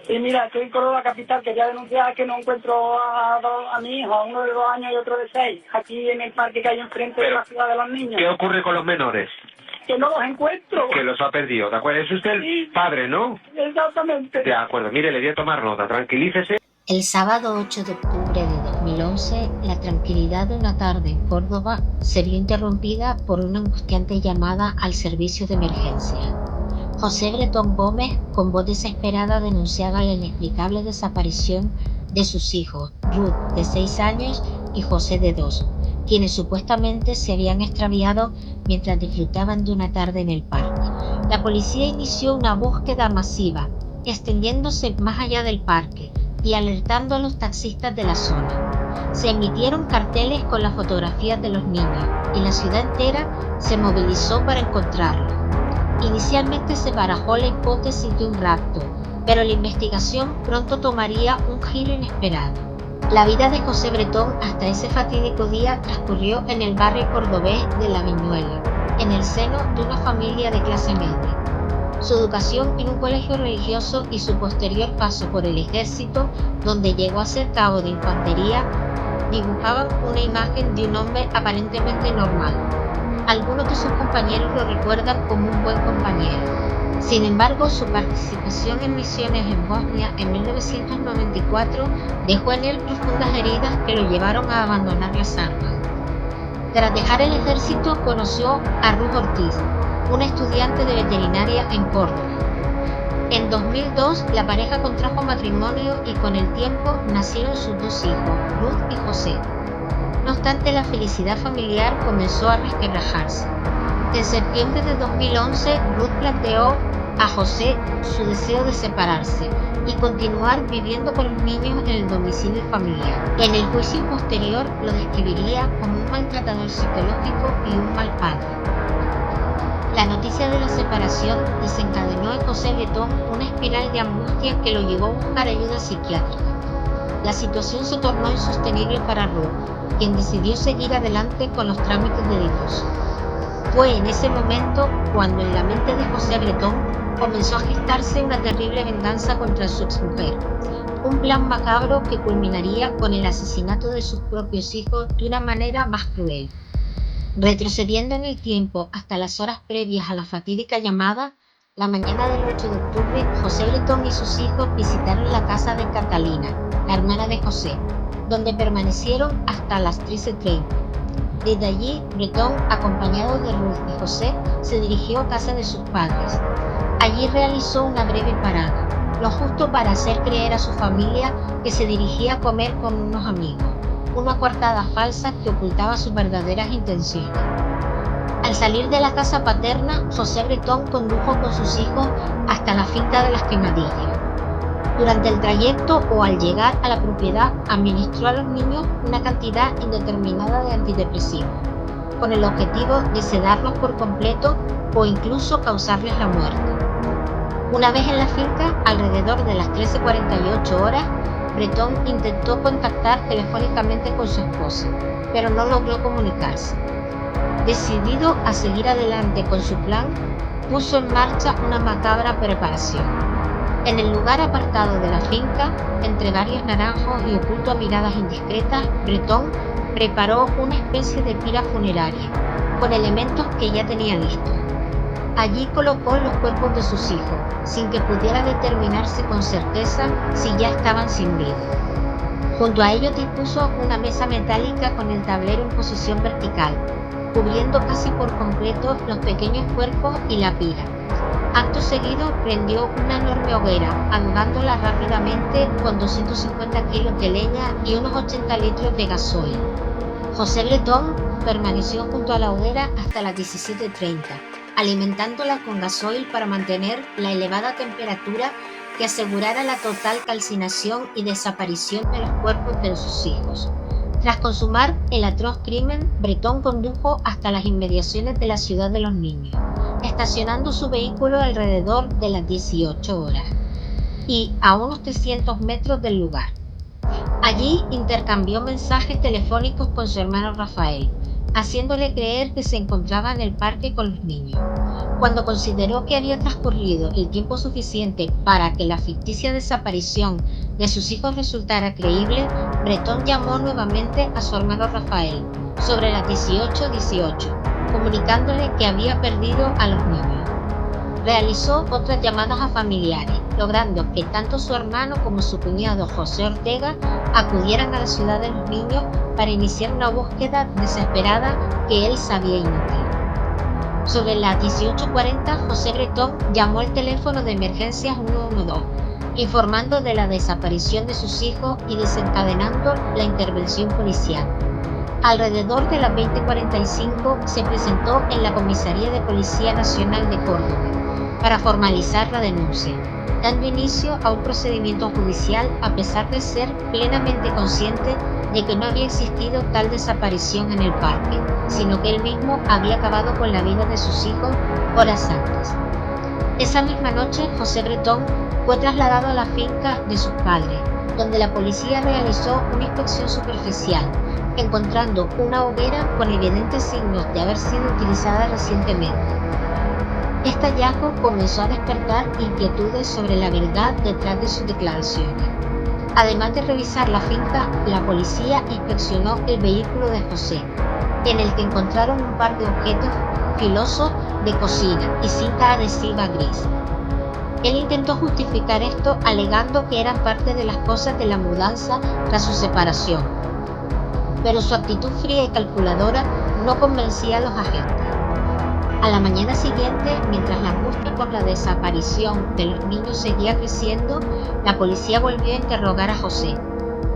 Y mira, estoy en Córdoba capital, quería denunciar que no encuentro a mi hijo, a uno de 2 años y otro de 6, aquí en el parque que hay enfrente de la ciudad de los niños. ¿Qué ocurre con los menores? Que no los encuentro. Que los ha perdido, ¿de acuerdo? Es usted el padre, ¿no? Exactamente. De acuerdo, mire, le voy a tomar nota, tranquilícese. El sábado 8 de octubre de 2011, la tranquilidad de una tarde en Córdoba se vio interrumpida por una angustiante llamada al servicio de emergencia. José Bretón Gómez, con voz desesperada, denunciaba la inexplicable desaparición de sus hijos, Ruth, de 6 años, y José, de 2, quienes supuestamente se habían extraviado mientras disfrutaban de una tarde en el parque. La policía inició una búsqueda masiva, extendiéndose más allá del parque y alertando a los taxistas de la zona. Se emitieron carteles con las fotografías de los niños y la ciudad entera se movilizó para encontrarlos. Inicialmente se barajó la hipótesis de un rapto, pero la investigación pronto tomaría un giro inesperado. La vida de José Bretón hasta ese fatídico día transcurrió en el barrio cordobés de La Viñuela, en el seno de una familia de clase media. Su educación en un colegio religioso y su posterior paso por el ejército, donde llegó a ser cabo de infantería, dibujaban una imagen de un hombre aparentemente normal. Algunos de sus compañeros lo recuerdan como un buen compañero. Sin embargo, su participación en misiones en Bosnia en 1994 dejó en él profundas heridas que lo llevaron a abandonar las armas. Tras dejar el ejército, conoció a Ruth Ortiz, una estudiante de veterinaria en Córdoba. En 2002, la pareja contrajo matrimonio y con el tiempo nacieron sus 2 hijos, Ruth y José. No obstante, la felicidad familiar comenzó a resquebrajarse. En septiembre de 2011, Ruth planteó a José su deseo de separarse y continuar viviendo con los niños en el domicilio familiar. En el juicio posterior lo describiría como un maltratador psicológico y un mal padre. La noticia de la separación desencadenó en José Bretón una espiral de angustia que lo llevó a buscar ayuda psiquiátrica. La situación se tornó insostenible para Ruth, quien decidió seguir adelante con los trámites de divorcio. Fue en ese momento cuando en la mente de José Bretón comenzó a gestarse una terrible venganza contra su exmujer, un plan macabro que culminaría con el asesinato de sus propios hijos de una manera más cruel. Retrocediendo en el tiempo hasta las horas previas a la fatídica llamada, la mañana del 8 de octubre, José Bretón y sus hijos visitaron la casa de Catalina, la hermana de José, donde permanecieron hasta las 13:30. Desde allí, Bretón, acompañado de Ruth y José, se dirigió a casa de sus padres. Allí realizó una breve parada, lo justo para hacer creer a su familia que se dirigía a comer con unos amigos, una coartada falsa que ocultaba sus verdaderas intenciones. Al salir de la casa paterna, José Bretón condujo con sus hijos hasta la finca de las Quemadillas. Durante el trayecto o al llegar a la propiedad, administró a los niños una cantidad indeterminada de antidepresivos, con el objetivo de sedarlos por completo o incluso causarles la muerte. Una vez en la finca, alrededor de las 13:48 horas, Bretón intentó contactar telefónicamente con su esposa, pero no logró comunicarse. Decidido a seguir adelante con su plan, puso en marcha una macabra preparación. En el lugar apartado de la finca, entre varios naranjos y oculto a miradas indiscretas, Bretón preparó una especie de pira funeraria, con elementos que ya tenía listos. Allí colocó los cuerpos de sus hijos, sin que pudiera determinarse con certeza si ya estaban sin vida. Junto a ellos dispuso una mesa metálica con el tablero en posición vertical, cubriendo casi por completo los pequeños cuerpos y la pira. Acto seguido prendió una enorme hoguera, avivándola rápidamente con 250 kilos de leña y unos 80 litros de gasoil. José Bretón permaneció junto a la hoguera hasta las 17:30, alimentándola con gasoil para mantener la elevada temperatura que asegurara la total calcinación y desaparición de los cuerpos de sus hijos. Tras consumar el atroz crimen, Bretón condujo hasta las inmediaciones de la ciudad de los niños, estacionando su vehículo alrededor de las 18 horas y a unos 300 metros del lugar. Allí intercambió mensajes telefónicos con su hermano Rafael, haciéndole creer que se encontraba en el parque con los niños. Cuando consideró que había transcurrido el tiempo suficiente para que la ficticia desaparición de sus hijos resultara creíble, Bretón llamó nuevamente a su hermano Rafael sobre las 18:18, comunicándole que había perdido a los niños. Realizó otras llamadas a familiares, logrando que tanto su hermano como su cuñado José Ortega acudieran a la ciudad de los niños para iniciar una búsqueda desesperada que él sabía inútil. Sobre las 18:40, José Bretón llamó al teléfono de emergencias 112, informando de la desaparición de sus hijos y desencadenando la intervención policial. Alrededor de las 20:45 se presentó en la Comisaría de Policía Nacional de Córdoba para formalizar la denuncia, dando inicio a un procedimiento judicial a pesar de ser plenamente consciente de que no había existido tal desaparición en el parque, sino que él mismo había acabado con la vida de sus hijos horas antes. Esa misma noche, José Bretón fue trasladado a la finca de sus padres, donde la policía realizó una inspección superficial, encontrando una hoguera con evidentes signos de haber sido utilizada recientemente. Este hallazgo comenzó a despertar inquietudes sobre la verdad detrás de sus declaraciones. Además de revisar la finca, la policía inspeccionó el vehículo de José, en el que encontraron un par de objetos filosos de cocina y cinta adhesiva gris. Él intentó justificar esto alegando que eran parte de las cosas de la mudanza tras su separación, pero su actitud fría y calculadora no convencía a los agentes. A la mañana siguiente, mientras la angustia por la desaparición de los niños seguía creciendo, la policía volvió a interrogar a José.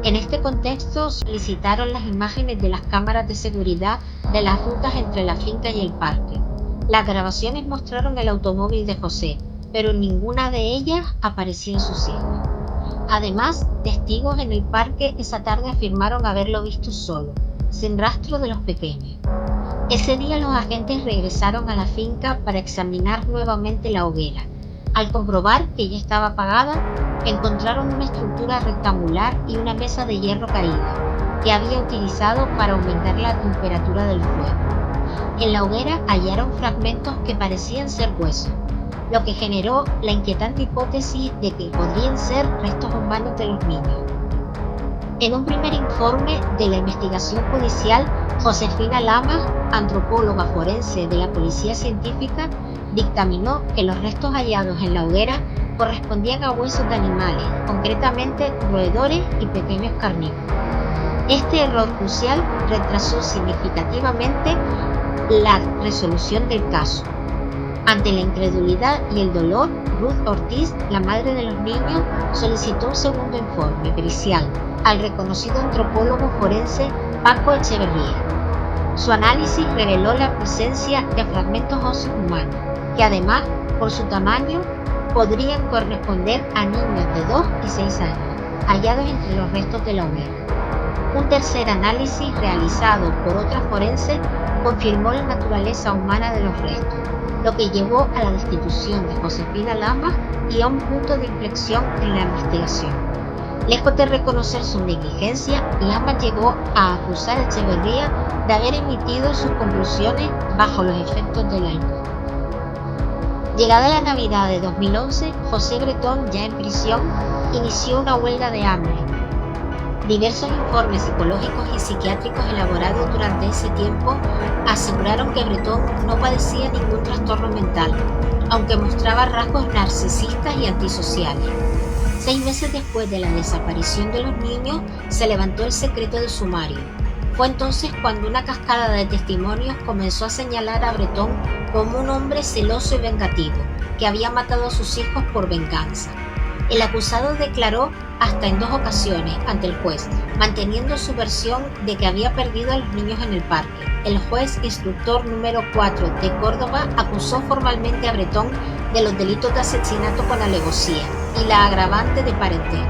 En este contexto, solicitaron las imágenes de las cámaras de seguridad de las rutas entre la finca y el parque. Las grabaciones mostraron el automóvil de José, pero en ninguna de ellas aparecían sus hijos. Además, testigos en el parque esa tarde afirmaron haberlo visto solo, sin rastro de los pequeños. Ese día los agentes regresaron a la finca para examinar nuevamente la hoguera. Al comprobar que ya estaba apagada, encontraron una estructura rectangular y una mesa de hierro caída, que había utilizado para aumentar la temperatura del fuego. En la hoguera hallaron fragmentos que parecían ser huesos, lo que generó la inquietante hipótesis de que podrían ser restos humanos de los niños. En un primer informe de la investigación judicial, Josefina Lamas, antropóloga forense de la Policía Científica, dictaminó que los restos hallados en la hoguera correspondían a huesos de animales, concretamente roedores y pequeños carnívoros. Este error crucial retrasó significativamente la resolución del caso. Ante la incredulidad y el dolor, Ruth Ortiz, la madre de los niños, solicitó un segundo informe pericial al reconocido antropólogo forense Paco Echeverría. Su análisis reveló la presencia de fragmentos óseos humanos, que además, por su tamaño, podrían corresponder a niños de 2 y 6 años, hallados entre los restos de la hoguera. Un tercer análisis realizado por otra forense confirmó la naturaleza humana de los restos, lo que llevó a la destitución de Josefina Lamas y a un punto de inflexión en la investigación. Lejos de reconocer su negligencia, Lamas llegó a acusar a Echeverría de haber emitido sus conclusiones bajo los efectos del alcohol. Llegada la Navidad de 2011, José Bretón, ya en prisión, inició una huelga de hambre. Diversos informes psicológicos y psiquiátricos elaborados durante ese tiempo aseguraron que Bretón no padecía ningún trastorno mental, aunque mostraba rasgos narcisistas y antisociales. 6 meses después de la desaparición de los niños, se levantó el secreto del sumario. Fue entonces cuando una cascada de testimonios comenzó a señalar a Bretón como un hombre celoso y vengativo, que había matado a sus hijos por venganza. El acusado declaró hasta en 2 ocasiones ante el juez, manteniendo su versión de que había perdido a los niños en el parque. El juez instructor número 4 de Córdoba acusó formalmente a Bretón de los delitos de asesinato con alevosía y la agravante de parentesco.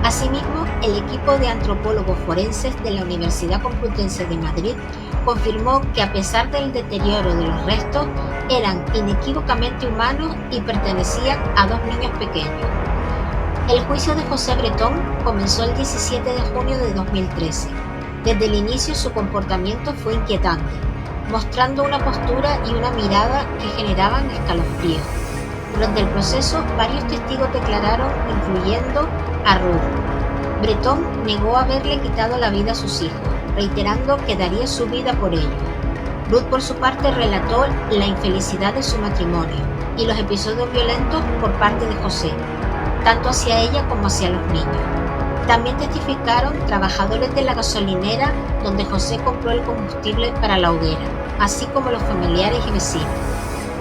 Asimismo, el equipo de antropólogos forenses de la Universidad Complutense de Madrid confirmó que a pesar del deterioro de los restos, eran inequívocamente humanos y pertenecían a 2 niños pequeños. El juicio de José Bretón comenzó el 17 de junio de 2013. Desde el inicio su comportamiento fue inquietante, mostrando una postura y una mirada que generaban escalofríos. Durante el proceso, varios testigos declararon, incluyendo a Ruth. Breton negó haberle quitado la vida a sus hijos, reiterando que daría su vida por ellos. Ruth, por su parte, relató la infelicidad de su matrimonio y los episodios violentos por parte de José, tanto hacia ella como hacia los niños. También testificaron trabajadores de la gasolinera donde José compró el combustible para la hoguera, así como los familiares y vecinos.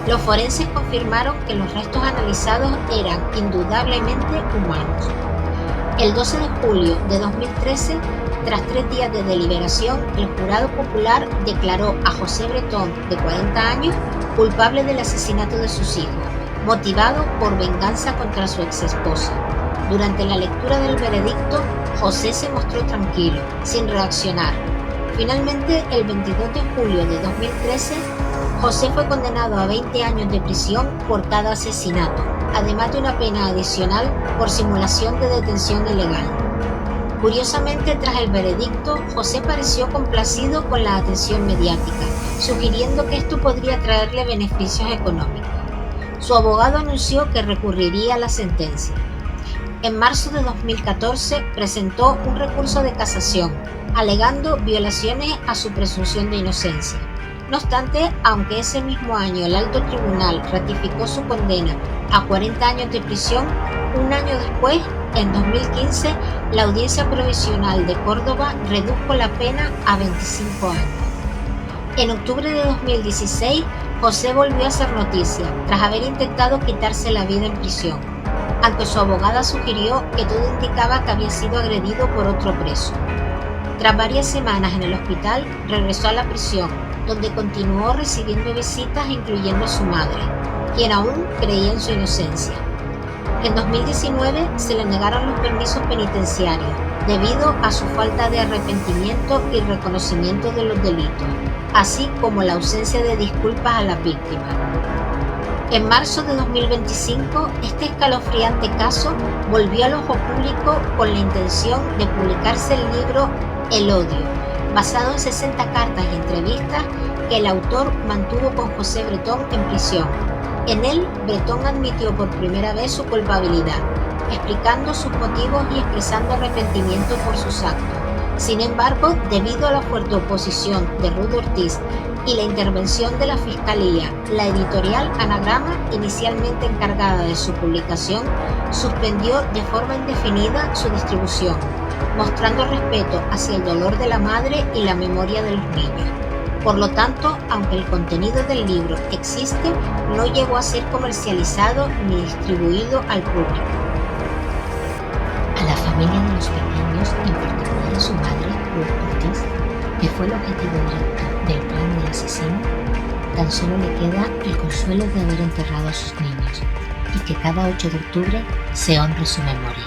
Los forenses confirmaron que los restos analizados eran indudablemente humanos. El 12 de julio de 2013, tras 3 días de deliberación, el jurado popular declaró a José Breton, de 40 años, culpable del asesinato de sus hijos, motivado por venganza contra su exesposa. Durante la lectura del veredicto, José se mostró tranquilo, sin reaccionar. Finalmente, el 22 de julio de 2013, José fue condenado a 20 años de prisión por cada asesinato, además de una pena adicional por simulación de detención ilegal. Curiosamente, tras el veredicto, José pareció complacido con la atención mediática, sugiriendo que esto podría traerle beneficios económicos. Su abogado anunció que recurriría a la sentencia. En marzo de 2014 presentó un recurso de casación, alegando violaciones a su presunción de inocencia. No obstante, aunque ese mismo año el alto tribunal ratificó su condena a 40 años de prisión, un año después, en 2015, la Audiencia Provisional de Córdoba redujo la pena a 25 años. En octubre de 2016, José volvió a hacer noticia tras haber intentado quitarse la vida en prisión, aunque su abogada sugirió que todo indicaba que había sido agredido por otro preso. Tras varias semanas en el hospital, regresó a la prisión, donde continuó recibiendo visitas, incluyendo a su madre, quien aún creía en su inocencia. En 2019 se le negaron los permisos penitenciarios debido a su falta de arrepentimiento y reconocimiento de los delitos, así como la ausencia de disculpas a las víctimas. En marzo de 2025, este escalofriante caso volvió al ojo público con la intención de publicarse el libro El Odio, basado en 60 cartas y entrevistas que el autor mantuvo con José Breton en prisión. En él, Breton admitió por primera vez su culpabilidad, explicando sus motivos y expresando arrepentimiento por sus actos. Sin embargo, debido a la fuerte oposición de Ruth Ortiz y la intervención de la Fiscalía, la editorial Anagrama, inicialmente encargada de su publicación, suspendió de forma indefinida su distribución, mostrando respeto hacia el dolor de la madre y la memoria de los niños. Por lo tanto, aunque el contenido del libro existe, no llegó a ser comercializado ni distribuido al público. A la familia de los pequeños, en particular a su madre, Ruth Ortiz, que fue el objetivo directo del plan del asesino, tan solo le queda el consuelo de haber enterrado a sus niños y que cada 8 de octubre se honre su memoria.